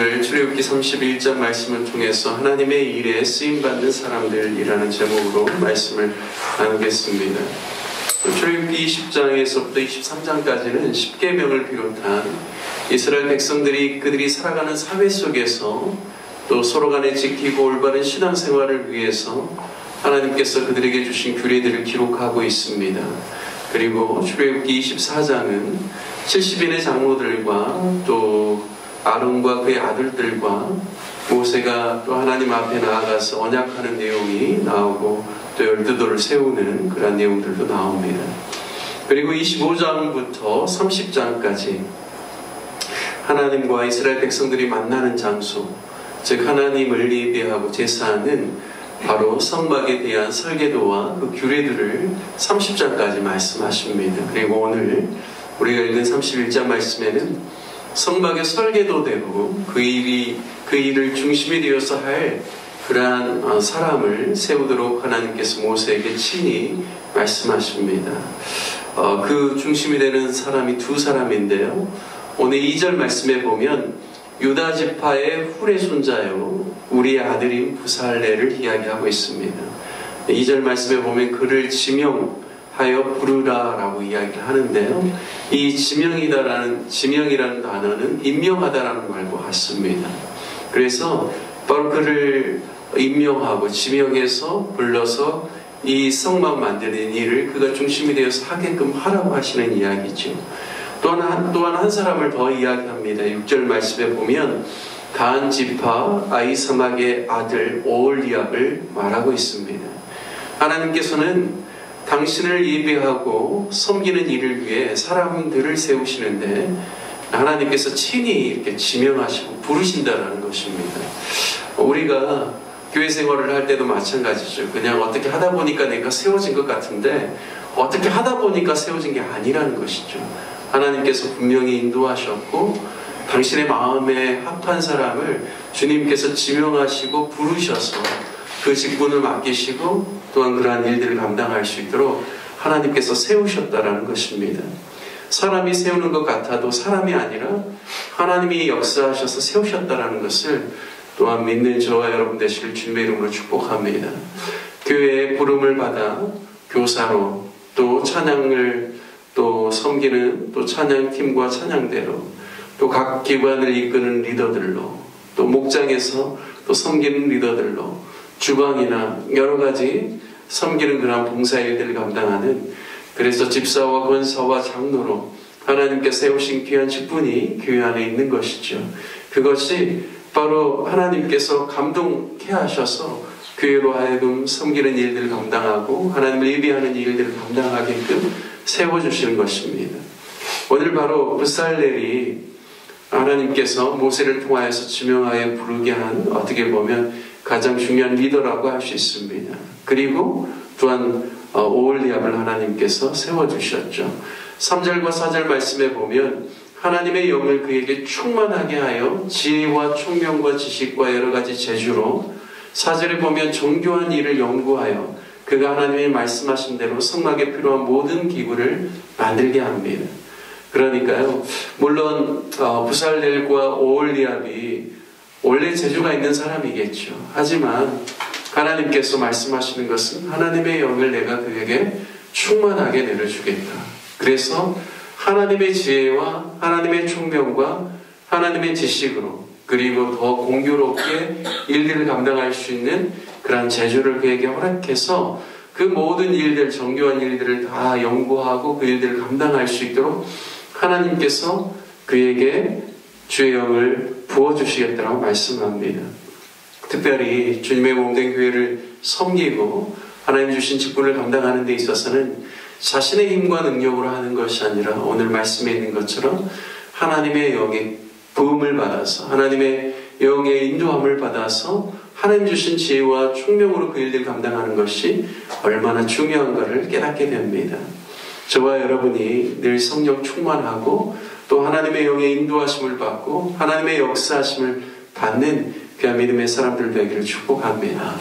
오늘 출애굽기 31장 말씀을 통해서 하나님의 일에 쓰임받는 사람들이라는 제목으로 말씀을 나누겠습니다. 출애굽기 20장에서부터 23장까지는 10계명을 비롯한 이스라엘 백성들이 그들이 살아가는 사회 속에서 또 서로 간에 지키고 올바른 신앙생활을 위해서 하나님께서 그들에게 주신 규례들을 기록하고 있습니다. 그리고 출애굽기 24장은 70인의 장로들과 또 아론과 그의 아들들과 모세가 또 하나님 앞에 나아가서 언약하는 내용이 나오고 또 12돌을 세우는 그런 내용들도 나옵니다. 그리고 25장부터 30장까지 하나님과 이스라엘 백성들이 만나는 장소, 즉 하나님을 예배하고 제사하는 바로 성막에 대한 설계도와 그 규례들을 30장까지 말씀하십니다. 그리고 오늘 우리가 읽은 31장 말씀에는 성막의 설계도대로 그 일을 중심이 되어서 할 그러한 사람을 세우도록 하나님께서 모세에게 친히 말씀하십니다. 그 중심이 되는 사람이 두 사람인데요. 오늘 2절 말씀에 보면 유다 지파의 훌의 손자요 우리의 아들인 부살레를 이야기하고 있습니다. 2절 말씀에 보면 그를 지명하여 부르라 라고 이야기를 하는데요. 이 지명이라는 단어는 임명하다라는 말과 같습니다. 그래서 바로 그를 임명하고 지명해서 불러서 이 성막 만드는 일을 그가 중심이 되어서 하게끔 하라고 하시는 이야기죠. 또한 한 사람을 더 이야기합니다. 6절 말씀에 보면 단 지파 아히사막의 아들 오홀리압을 말하고 있습니다. 하나님께서는 당신을 예배하고 섬기는 일을 위해 사람들을 세우시는데 하나님께서 친히 이렇게 지명하시고 부르신다라는 것입니다. 우리가 교회 생활을 할 때도 마찬가지죠. 그냥 어떻게 하다 보니까 내가 세워진 것 같은데 어떻게 하다 보니까 세워진 게 아니라는 것이죠. 하나님께서 분명히 인도하셨고 당신의 마음에 합한 사람을 주님께서 지명하시고 부르셔서 그 직분을 맡기시고 또한 그러한 일들을 감당할 수 있도록 하나님께서 세우셨다라는 것입니다. 사람이 세우는 것 같아도 사람이 아니라 하나님이 역사하셔서 세우셨다라는 것을 또한 믿는 저와 여러분 되시길 주님의 이름으로 축복합니다. 교회의 부름을 받아 교사로 또 찬양을 또 섬기는 또 찬양팀과 찬양대로 또 각 기관을 이끄는 리더들로 또 목장에서 또 섬기는 리더들로 주방이나 여러 가지 섬기는 그런 봉사일들을 감당하는 그래서 집사와 권사와 장로로 하나님께 세우신 귀한 직분이 교회 안에 있는 것이죠. 그것이 바로 하나님께서 감동케 하셔서 교회로 하여금 섬기는 일들을 감당하고 하나님을 예배하는 일들을 감당하게끔 세워주시는 것입니다. 오늘 바로 부살렐이 하나님께서 모세를 통하여서 지명하여 부르게 한 어떻게 보면 가장 중요한 리더라고 할 수 있습니다. 그리고 또한 오홀리압을 하나님께서 세워주셨죠. 3절과 4절 말씀에 보면 하나님의 영을 그에게 충만하게 하여 지혜와 총명과 지식과 여러 가지 재주로 4절에 보면 정교한 일을 연구하여 그가 하나님이 말씀하신 대로 성막에 필요한 모든 기구를 만들게 합니다. 그러니까요, 물론 부살렐과 오홀리압이 원래 재주가 있는 사람이겠죠. 하지만 하나님께서 말씀하시는 것은 하나님의 영을 내가 그에게 충만하게 내려주겠다. 그래서 하나님의 지혜와 하나님의 총명과 하나님의 지식으로 그리고 더 공교롭게 일들을 감당할 수 있는 그런 재주를 그에게 허락해서 그 모든 일들, 정교한 일들을 다 연구하고 그 일들을 감당할 수 있도록 하나님께서 그에게 주의 영을 부어주시겠다고 말씀합니다. 특별히 주님의 몸된 교회를 섬기고 하나님 주신 직분을 감당하는 데 있어서는 자신의 힘과 능력으로 하는 것이 아니라 오늘 말씀에 있는 것처럼 하나님의 영의 부음을 받아서 하나님의 영의 인도함을 받아서 하나님 주신 지혜와 총명으로 그 일들을 감당하는 것이 얼마나 중요한가를 깨닫게 됩니다. 저와 여러분이 늘 성령 충만하고 또 하나님의 영의 인도하심을 받고 하나님의 역사하심을 받는 귀한 믿음의 사람들 되기를 축복합니다.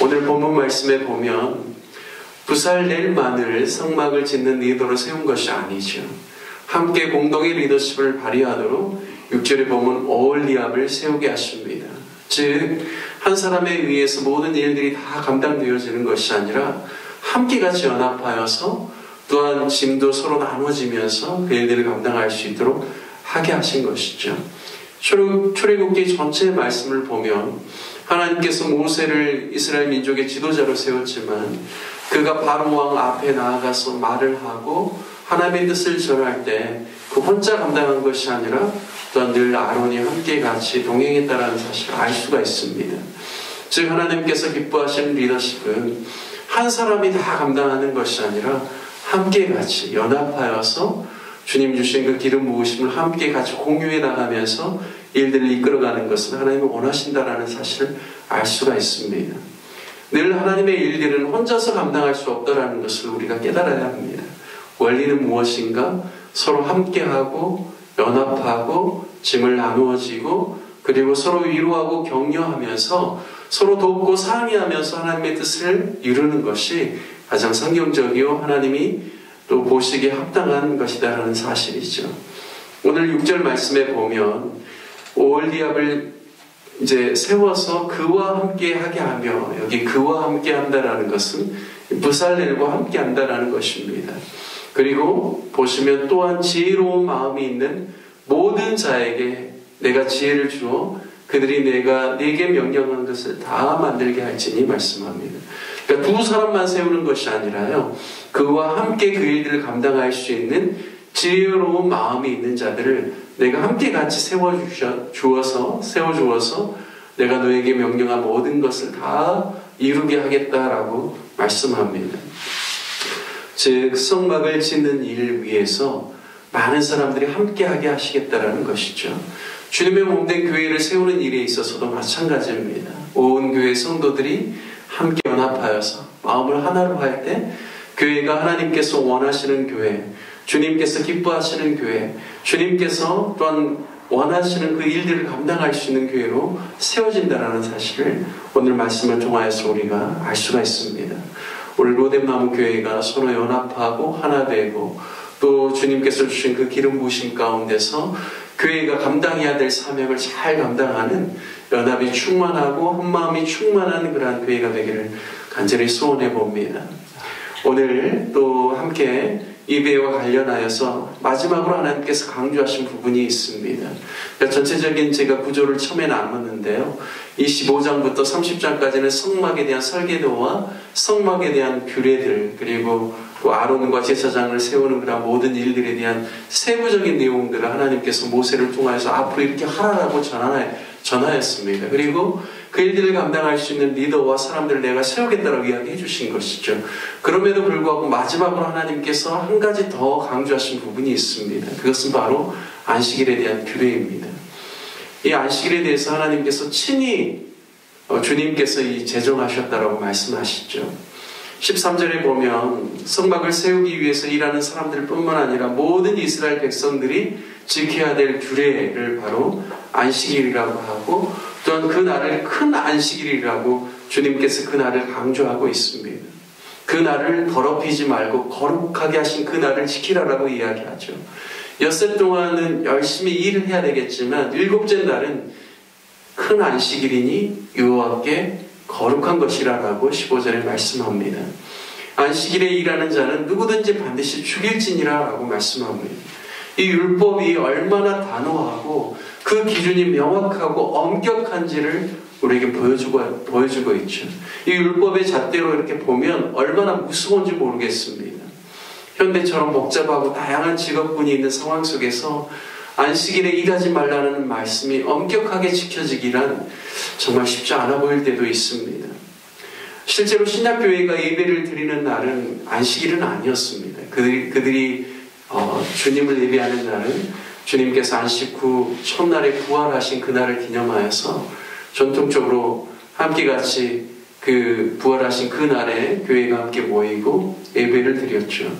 오늘 본문 말씀에 보면 부살렐만을 성막을 짓는 리더로 세운 것이 아니죠. 함께 공동의 리더십을 발휘하도록 6절에 보면 오홀리압을 세우게 하십니다. 즉 한 사람에 의해서 모든 일들이 다 감당되어지는 것이 아니라 함께 같이 연합하여서 또한 짐도 서로 나눠지면서 그 일들을 감당할 수 있도록 하게 하신 것이죠. 출애굽기 전체의 말씀을 보면 하나님께서 모세를 이스라엘 민족의 지도자로 세웠지만 그가 바로 왕 앞에 나아가서 말을 하고 하나님의 뜻을 전할 때 그 혼자 감당한 것이 아니라 또한 늘 아론이 함께 같이 동행했다는 사실을 알 수가 있습니다. 즉 하나님께서 기뻐하시는 리더십은 한 사람이 다 감당하는 것이 아니라 함께 같이 연합하여서 주님 주신 그 기름 부으심을 함께 같이 공유해 나가면서 일들을 이끌어가는 것을 하나님이 원하신다는 사실을 알 수가 있습니다. 늘 하나님의 일들은 혼자서 감당할 수 없다는 것을 우리가 깨달아야 합니다. 원리는 무엇인가? 서로 함께하고 연합하고 짐을 나누어지고 그리고 서로 위로하고 격려하면서 서로 돕고 상의하면서 하나님의 뜻을 이루는 것이 가장 성경적이요 하나님이 또 보시기에 합당한 것이다라는 사실이죠. 오늘 6절 말씀에 보면 오홀리압을 이제 세워서 그와 함께 하게 하며 여기 그와 함께 한다라는 것은 부살렐과 함께 한다라는 것입니다. 그리고 보시면 또한 지혜로운 마음이 있는 모든 자에게 내가 지혜를 주어 그들이 내가 네게 명령한 것을 다 만들게 할지니 말씀합니다. 그러니까 두 사람만 세우는 것이 아니라요. 그와 함께 그 일들을 감당할 수 있는 지혜로운 마음이 있는 자들을 내가 함께 같이 세워주어서 내가 너에게 명령한 모든 것을 다 이루게 하겠다라고 말씀합니다. 즉 성막을 짓는 일을 위해서 많은 사람들이 함께하게 하시겠다라는 것이죠. 주님의 몸된 교회를 세우는 일에 있어서도 마찬가지입니다. 온 교회 성도들이 함께 연합하여서 마음을 하나로 할 때 교회가 하나님께서 원하시는 교회, 주님께서 기뻐하시는 교회, 주님께서 또한 원하시는 그 일들을 감당할 수 있는 교회로 세워진다는 사실을 오늘 말씀을 통하여서 우리가 알 수가 있습니다. 오늘 로뎀나무 교회가 서로 연합하고 하나 되고 또 주님께서 주신 그 기름 부으심 가운데서 교회가 감당해야 될 사명을 잘 감당하는 연합이 충만하고 한마음이 충만한 그러한 교회가 되기를 간절히 소원해 봅니다. 오늘 또 함께 예배와 관련하여서 마지막으로 하나님께서 강조하신 부분이 있습니다. 전체적인 제가 구조를 처음에 나눴는데요. 25장부터 30장까지는 성막에 대한 설계도와 성막에 대한 규례들 그리고 또 아론과 제사장을 세우는 그런 모든 일들에 대한 세부적인 내용들을 하나님께서 모세를 통해서 앞으로 이렇게 하라라고 전하였습니다. 그리고 그 일들을 감당할 수 있는 리더와 사람들을 내가 세우겠다라고 이야기해 주신 것이죠. 그럼에도 불구하고 마지막으로 하나님께서 한 가지 더 강조하신 부분이 있습니다. 그것은 바로 안식일에 대한 규례입니다. 이 안식일에 대해서 하나님께서 친히 주님께서 제정하셨다라고 말씀하시죠. 13절에 보면 성막을 세우기 위해서 일하는 사람들 뿐만 아니라 모든 이스라엘 백성들이 지켜야 될 규례를 바로 안식일이라고 하고 또한 그 날을 큰 안식일이라고 주님께서 그 날을 강조하고 있습니다. 그 날을 더럽히지 말고 거룩하게 하신 그 날을 지키라라고 이야기하죠. 엿새 동안은 열심히 일을 해야 되겠지만 일곱째 날은 큰 안식일이니 여호와께 거룩한 것이라고 15절에 말씀합니다. 안식일에 일하는 자는 누구든지 반드시 죽일지니라라고 말씀합니다. 이 율법이 얼마나 단호하고 그 기준이 명확하고 엄격한지를 우리에게 보여주고 있죠. 이 율법의 잣대로 이렇게 보면 얼마나 무서운지 모르겠습니다. 현대처럼 복잡하고 다양한 직업군이 있는 상황 속에서 안식일에 일하지 말라는 말씀이 엄격하게 지켜지기란 정말 쉽지 않아 보일 때도 있습니다. 실제로 신약교회가 예배를 드리는 날은 안식일은 아니었습니다. 그들이 주님을 예배하는 날은 주님께서 안식 후 첫날에 부활하신 그날을 기념하여서 전통적으로 함께 같이 그 부활하신 그날에 교회가 함께 모이고 예배를 드렸죠.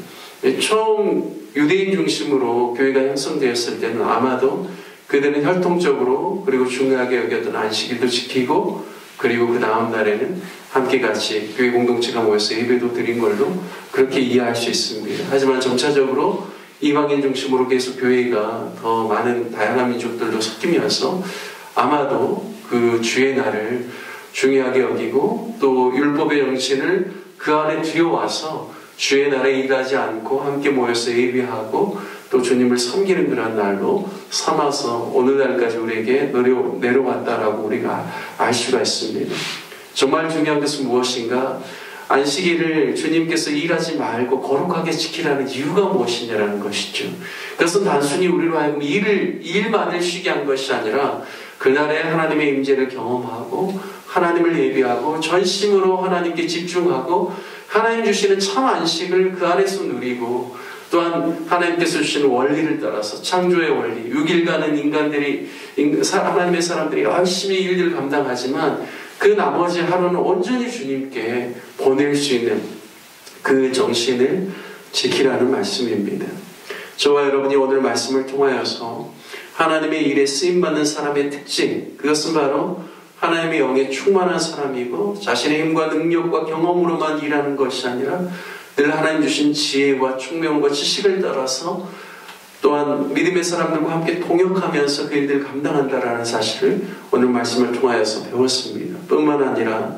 처음 유대인 중심으로 교회가 형성되었을 때는 아마도 그들은 혈통적으로 그리고 중요하게 여겼던 안식일도 지키고 그리고 그 다음 날에는 함께 같이 교회 공동체가 모여서 예배도 드린 걸로 그렇게 이해할 수 있습니다. 하지만 점차적으로 이방인 중심으로 계속 교회가 더 많은 다양한 민족들도 섞이면서 아마도 그 주의 날을 중요하게 여기고 또 율법의 정신을 그 안에 들여와서 주의 날에 일하지 않고 함께 모여서 예배하고 또 주님을 섬기는 그런 날로 삼아서 오늘날까지 우리에게 내려왔다라고 우리가 알 수가 있습니다. 정말 중요한 것은 무엇인가? 안식일을 주님께서 일하지 말고 거룩하게 지키라는 이유가 무엇이냐라는 것이죠. 그것은 단순히 우리로 하여금 일만을 쉬게 한 것이 아니라 그날에 하나님의 임재를 경험하고 하나님을 예배하고 전심으로 하나님께 집중하고 하나님 주시는 참 안식을 그 안에서 누리고 또한 하나님께서 주시는 원리를 따라서 창조의 원리 6일간은 인간들이 하나님의 사람들이 열심히 일들을 감당하지만 그 나머지 하루는 온전히 주님께 보낼 수 있는 그 정신을 지키라는 말씀입니다. 저와 여러분이 오늘 말씀을 통하여서 하나님의 일에 쓰임받는 사람의 특징, 그것은 바로 하나님의 영에 충만한 사람이고 자신의 힘과 능력과 경험으로만 일하는 것이 아니라 늘 하나님 주신 지혜와 총명과 지식을 따라서 또한 믿음의 사람들과 함께 동역하면서 그 일들을 감당한다라는 사실을 오늘 말씀을 통하여서 배웠습니다. 뿐만 아니라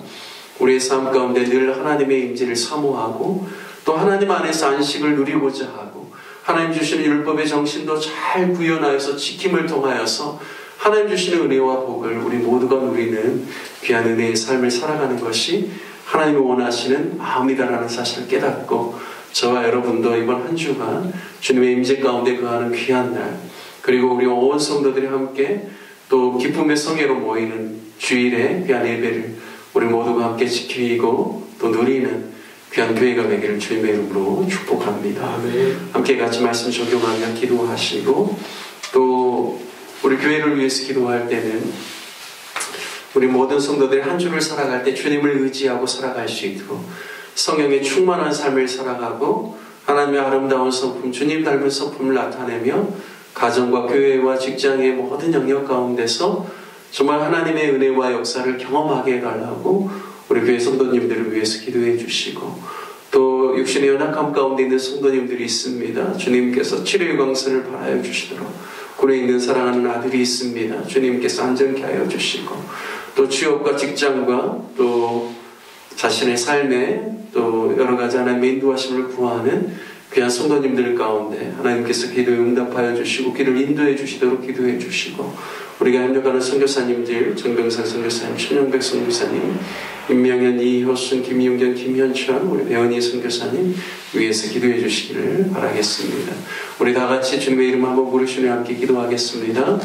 우리의 삶 가운데 늘 하나님의 임재를 사모하고 또 하나님 안에서 안식을 누리고자 하고 하나님 주시는 율법의 정신도 잘 구현하여서 지킴을 통하여서 하나님 주시는 은혜와 복을 우리 모두가 누리는 귀한 은혜의 삶을 살아가는 것이 하나님이 원하시는 마음이다라는 사실을 깨닫고 저와 여러분도 이번 한 주간 주님의 임재 가운데 거하는 귀한 날 그리고 우리 온 성도들이 함께 또 기쁨의 성회로 모이는 주일의 귀한 예배를 우리 모두가 함께 지키고 또 누리는 귀한 교회가 되기를 주님의 이름으로 축복합니다. 아멘. 함께 같이 말씀 적용하며 기도하시고 또 우리 교회를 위해서 기도할 때는 우리 모든 성도들이 한 주를 살아갈 때 주님을 의지하고 살아갈 수 있도록 성령의 충만한 삶을 살아가고 하나님의 아름다운 성품, 주님 닮은 성품을 나타내며 가정과 교회와 직장의 모든 영역 가운데서 정말 하나님의 은혜와 역사를 경험하게 해달라고 우리 교회 성도님들을 위해서 기도해 주시고 또 육신의 연약함 가운데 있는 성도님들이 있습니다. 주님께서 치료의 광선을 발하여 주시도록 굴에 있는 사랑하는 아들이 있습니다. 주님께서 안전케 하여 주시고 또 취업과 직장과 또 자신의 삶에 또 여러 가지 하나님의 인도하심을 구하는 귀한 성도님들 가운데 하나님께서 기도에 응답하여 주시고 길을 인도해 주시도록 기도해 주시고 우리가 협력하는 선교사님들 정병상 선교사님, 신영백 선교사님, 임명현, 이효순, 김용견, 김현천 우리 배원희 선교사님 위해서 기도해 주시기를 바라겠습니다. 우리 다 같이 주님의 이름 한번 부르시며 함께 기도하겠습니다.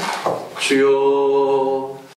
주여